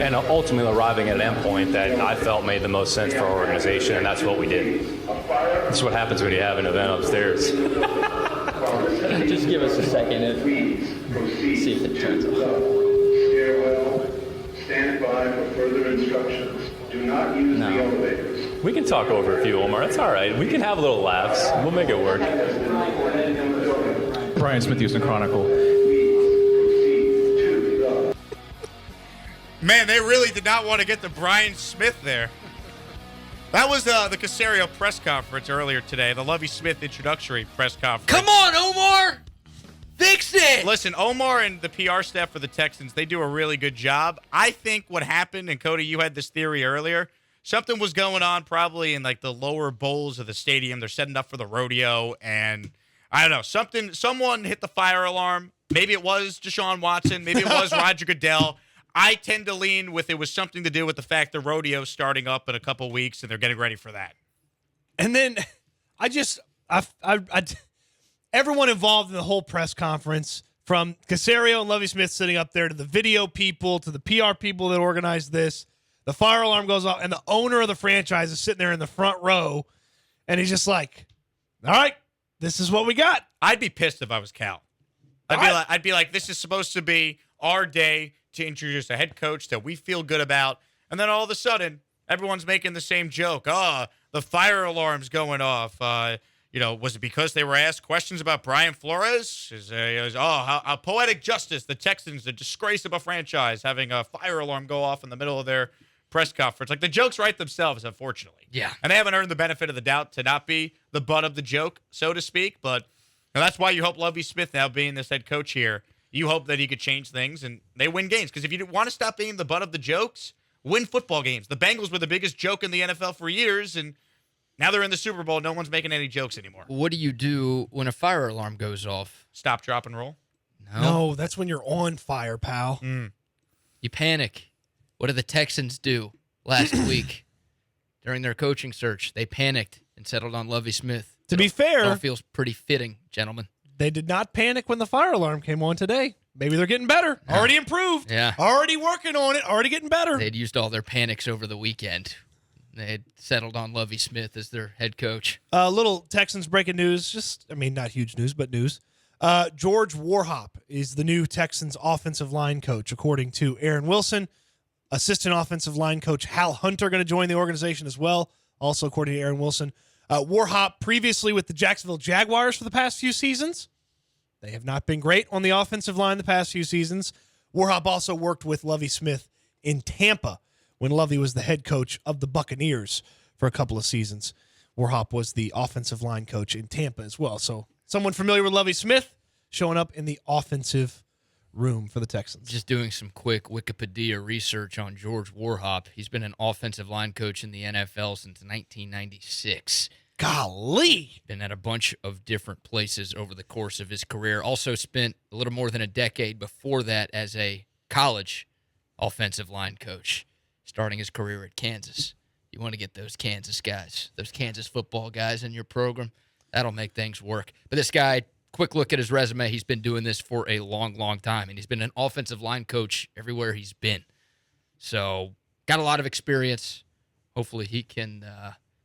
And ultimately arriving at an endpoint that I felt made the most sense for our organization, and that's what we did. That's what happens when you have an event upstairs. Just give us a second and see if it turns off. Stand by for further instructions. Do not use the elevators. We can talk over a few, Omar. That's all right. We can have little laughs. We'll make it work. Brian Smith, Houston Chronicle. Man, they really did not want to get to Brian Smith there. That was the Caserio press conference earlier today, the Lovie Smith introductory press conference. Come on, Omar! Fix it! Listen, Omar and the PR staff for the Texans, they do a really good job. I think what happened, and Cody, you had this theory earlier, something was going on probably in like the lower bowls of the stadium. They're setting up for the rodeo, and I don't know, someone hit the fire alarm. Maybe it was Deshaun Watson. Maybe it was Roger Goodell. I tend to lean with it was something to do with the fact the rodeo's starting up in a couple weeks, and they're getting ready for that. And then everyone involved in the whole press conference, from Caserio and Lovie Smith sitting up there to the video people to the PR people that organized this, the fire alarm goes off, and the owner of the franchise is sitting there in the front row, and he's just like, all right, this is what we got. I'd be pissed if I was Cal. I'd be like, this is supposed to be our day to introduce a head coach that we feel good about. And then all of a sudden, everyone's making the same joke. Oh, the fire alarm's going off. Was it because they were asked questions about Brian Flores? How poetic justice. The Texans, the disgrace of a franchise, having a fire alarm go off in the middle of their press conference. Like, the jokes write themselves, unfortunately. Yeah. And they haven't earned the benefit of the doubt to not be the butt of the joke, so to speak. But that's why you hope Lovie Smith, now being this head coach here, you hope that he could change things and they win games. Because if you want to stop being the butt of the jokes, win football games. The Bengals were the biggest joke in the NFL for years, and now they're in the Super Bowl. No one's making any jokes anymore. What do you do when a fire alarm goes off? Stop, drop, and roll? No, that's when you're on fire, pal. You panic. What did the Texans do last week during their coaching search? They panicked and settled on Lovie Smith. To be fair, it all feels pretty fitting, gentlemen. They did not panic when the fire alarm came on today. Maybe they're getting better. Yeah. Already improved. Yeah. Already working on it. Already getting better. They'd used all their panics over the weekend. They had settled on Lovie Smith as their head coach. Little Texans breaking news. Not huge news, but news. George Warhop is the new Texans offensive line coach, according to Aaron Wilson. Assistant offensive line coach Hal Hunter going to join the organization as well, also according to Aaron Wilson. Warhop previously with the Jacksonville Jaguars for the past few seasons. They have not been great on the offensive line the past few seasons. Warhop also worked with Lovie Smith in Tampa when Lovie was the head coach of the Buccaneers for a couple of seasons. Warhop was the offensive line coach in Tampa as well. So someone familiar with Lovie Smith showing up in the offensive room for the Texans. Just doing some quick Wikipedia research on George Warhop. He's been an offensive line coach in the NFL since 1996. Golly! Been at a bunch of different places over the course of his career. Also spent a little more than a decade before that as a college offensive line coach, starting his career at Kansas. You want to get those Kansas guys, those Kansas football guys in your program. That'll make things work. But this guy, quick look at his resume. He's been doing this for a long, long time, and he's been an offensive line coach everywhere he's been. So got a lot of experience. Hopefully he can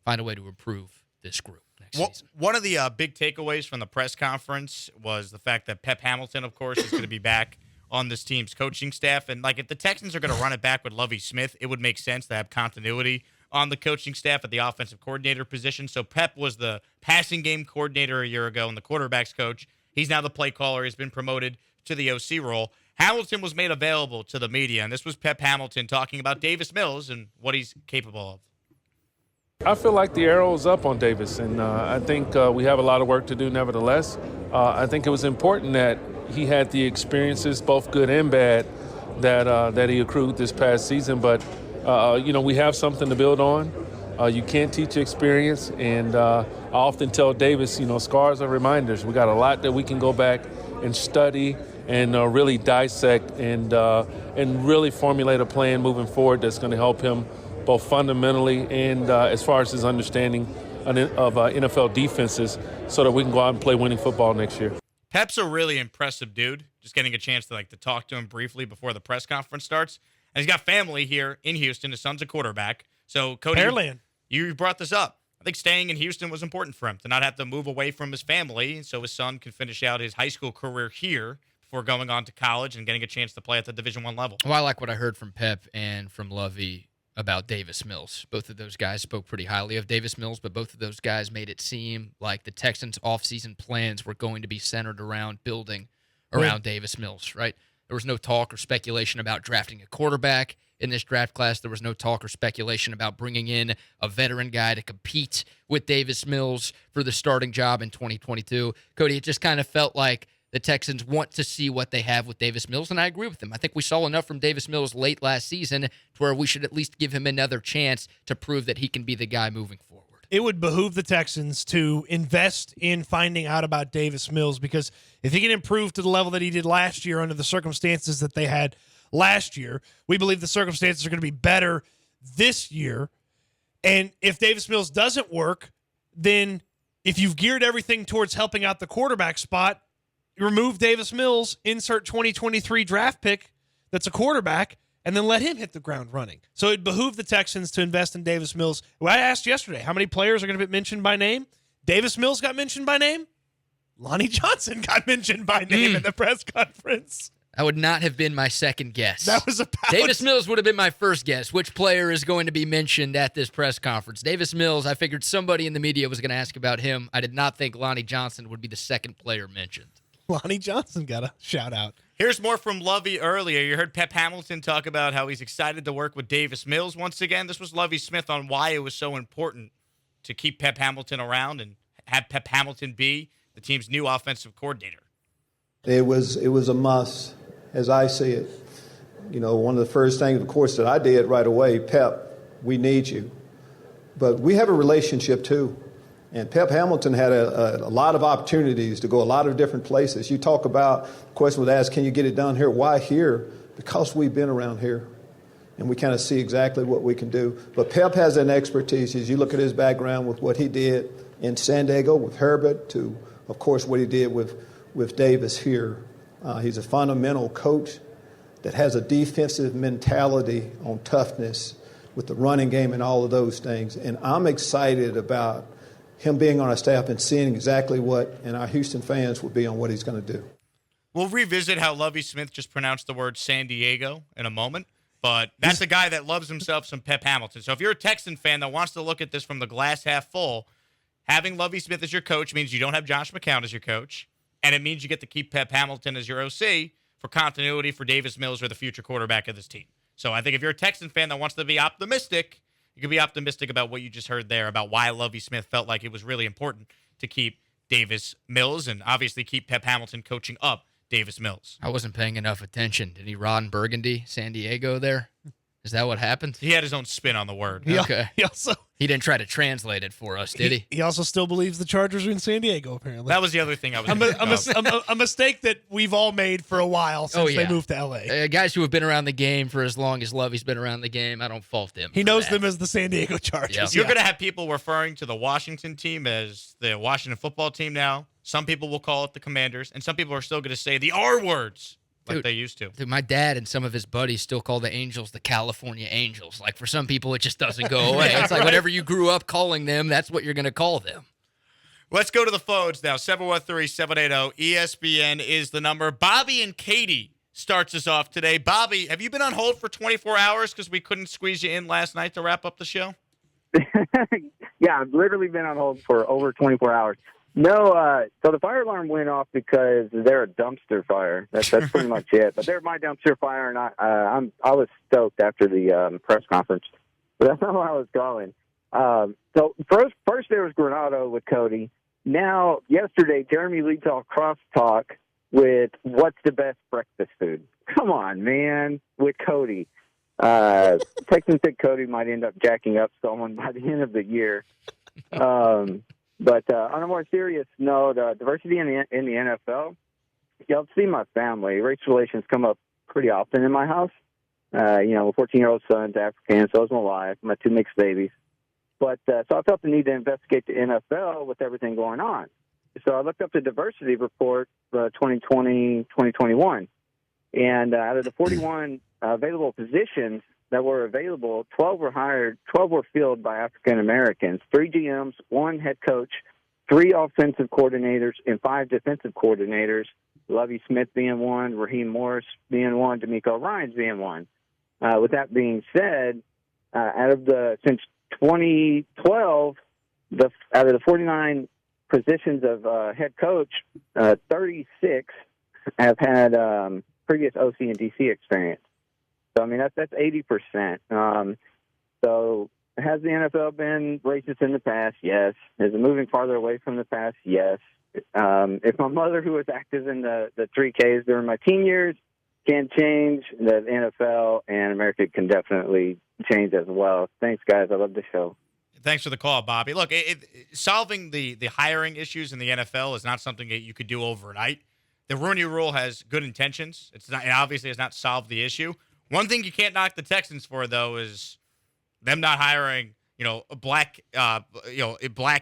find a way to improve this group next season. One of the big takeaways from the press conference was the fact that Pep Hamilton, of course, is going to be back on this team's coaching staff. And like, if the Texans are going to run it back with Lovie Smith, it would make sense to have continuity on the coaching staff at the offensive coordinator position. So Pep was the passing game coordinator a year ago and the quarterback's coach. He's now the play caller. He's been promoted to the OC role. Hamilton was made available to the media, and this was Pep Hamilton talking about Davis Mills and what he's capable of. I feel like the arrow's up on Davis, and I think we have a lot of work to do nevertheless. I think it was important that he had the experiences, both good and bad, that he accrued this past season. But, we have something to build on. You can't teach experience, and I often tell Davis, scars are reminders. We got a lot that we can go back and study and really dissect and really formulate a plan moving forward that's going to help him both fundamentally and as far as his understanding of NFL defenses so that we can go out and play winning football next year. Pep's a really impressive dude. Just getting a chance to talk to him briefly before the press conference starts. And he's got family here in Houston. His son's a quarterback. So, Cody, Pearland. you brought this up. I think staying in Houston was important for him to not have to move away from his family so his son can finish out his high school career here before going on to college and getting a chance to play at the Division I level. Well, I like what I heard from Pep and from Lovie about Davis Mills. Both of those guys spoke pretty highly of Davis Mills, but both of those guys made it seem like the Texans' offseason plans were going to be centered around building around Davis Mills, right? There was no talk or speculation about drafting a quarterback in this draft class. There was no talk or speculation about bringing in a veteran guy to compete with Davis Mills for the starting job in 2022. Cody, it just kind of felt like the Texans want to see what they have with Davis Mills, and I agree with them. I think we saw enough from Davis Mills late last season to where we should at least give him another chance to prove that he can be the guy moving forward. It would behoove the Texans to invest in finding out about Davis Mills, because if he can improve to the level that he did last year under the circumstances that they had last year, we believe the circumstances are going to be better this year. And if Davis Mills doesn't work, then if you've geared everything towards helping out the quarterback spot, remove Davis Mills, insert 2023 draft pick that's a quarterback, and then let him hit the ground running. So it behooved the Texans to invest in Davis Mills. Well, I asked yesterday, how many players are going to be mentioned by name? Davis Mills got mentioned by name. Lonnie Johnson got mentioned by name in the press conference. That would not have been my second guess. That was about Davis Mills would have been my first guess. Which player is going to be mentioned at this press conference? Davis Mills, I figured somebody in the media was going to ask about him. I did not think Lonnie Johnson would be the second player mentioned. Lonnie Johnson got a shout out. Here's more from Lovie earlier. You heard Pep Hamilton talk about how he's excited to work with Davis Mills once again. This was Lovie Smith on why it was so important to keep Pep Hamilton around and have Pep Hamilton be the team's new offensive coordinator. It was a must, as I see it. You know, one of the first things, of course, that I did right away, Pep, we need you. But we have a relationship, too. And Pep Hamilton had a lot of opportunities to go a lot of different places. You talk about, the question was asked, can you get it done here? Why here? Because we've been around here. And we kind of see exactly what we can do. But Pep has an expertise. As you look at his background with what he did in San Diego with Herbert to, of course, what he did with Davis here. He's a fundamental coach that has a defensive mentality on toughness with the running game and all of those things. And I'm excited about him being on our staff and seeing exactly what, and our Houston fans will be on what he's going to do. We'll revisit how Lovie Smith just pronounced the word San Diego in a moment, but that's a guy that loves himself some Pep Hamilton. So if you're a Texan fan that wants to look at this from the glass half full, having Lovie Smith as your coach means you don't have Josh McCown as your coach, and it means you get to keep Pep Hamilton as your OC for continuity for Davis Mills or the future quarterback of this team. So I think if you're a Texan fan that wants to be optimistic, you can be optimistic about what you just heard there about why Lovie Smith felt like it was really important to keep Davis Mills and obviously keep Pep Hamilton coaching up Davis Mills. I wasn't paying enough attention. Did he Ron Burgundy, San Diego there? Is that what happened? He had his own spin on the word. Okay. He didn't try to translate it for us, did he? He also still believes the Chargers are in San Diego, apparently. That was the other thing I was a mistake that we've all made for a while since they moved to L.A. Guys who have been around the game for as long as Lovie's been around the game, I don't fault him. He knows them as the San Diego Chargers. Yep. You're going to have people referring to the Washington team as the Washington football team now. Some people will call it the Commanders, and some people are still going to say the R words like they used to. Dude, my dad and some of his buddies still call the Angels the California Angels. Like, for some people, it just doesn't go away. It's like whatever you grew up calling them, that's what you're going to call them. Let's go to the phones now. 713-780-ESPN is the number. Bobby and Katie starts us off today. Bobby, have you been on hold for 24 hours because we couldn't squeeze you in last night to wrap up the show? Yeah, I've literally been on hold for over 24 hours. No, so the fire alarm went off because they're a dumpster fire. That's pretty much it. But they're my dumpster fire, and I was stoked after the press conference. But that's not where I was going. So first there was Granado with Cody. Now, yesterday, Jeremy leads off crosstalk with what's the best breakfast food. Come on, man, with Cody. Texans said Cody might end up jacking up someone by the end of the year. But on a more serious note, diversity in the NFL, you'll see my family. Race relations come up pretty often in my house. My 14-year-old son's African, so is my wife, my two mixed babies. But so I felt the need to investigate the NFL with everything going on. So I looked up the diversity report 2020-2021. And out of the 41 available positions that were available, 12 were hired, 12 were filled by African Americans, 3 GMs, 1 head coach, 3 offensive coordinators, and 5 defensive coordinators, Lovie Smith being 1, Raheem Morris being 1, D'Amico Ryans being 1. With that being said, since 2012, out of the 49 positions of head coach, 36 have had previous OC and DC experience. So, I mean, that's 80%. So has the NFL been racist in the past? Yes. Is it moving farther away from the past? Yes. If my mother, who was active in the 3Ks during my teen years, can change, the NFL and America can definitely change as well. Thanks, guys. I love the show. Thanks for the call, Bobby. Look, solving the hiring issues in the NFL is not something that you could do overnight. The Rooney Rule has good intentions. It obviously has not solved the issue. One thing you can't knock the Texans for, though, is them not hiring, black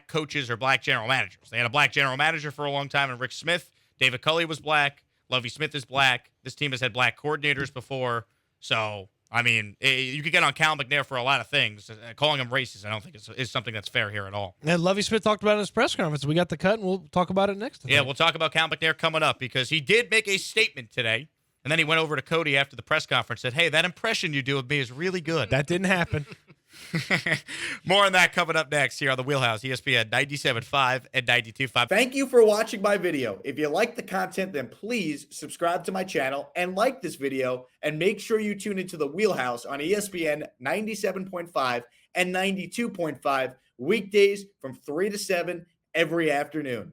coaches or black general managers. They had a black general manager for a long time, and Rick Smith. David Culley was black. Lovie Smith is black. This team has had black coordinators before. So, I mean, you could get on Cal McNair for a lot of things. Calling him racist, I don't think is something that's fair here at all. And Lovie Smith talked about it in his press conference. We got the cut, and we'll talk about it next. Yeah, we'll talk about Cal McNair coming up because he did make a statement today. And then he went over to Cody after the press conference and said, hey, that impression you do of me is really good. That didn't happen. More on that coming up next here on the Wheelhouse, ESPN 97.5 and 92.5. Thank you for watching my video. If you like the content, then please subscribe to my channel and like this video. And make sure you tune into the Wheelhouse on ESPN 97.5 and 92.5 weekdays from 3 to 7 every afternoon.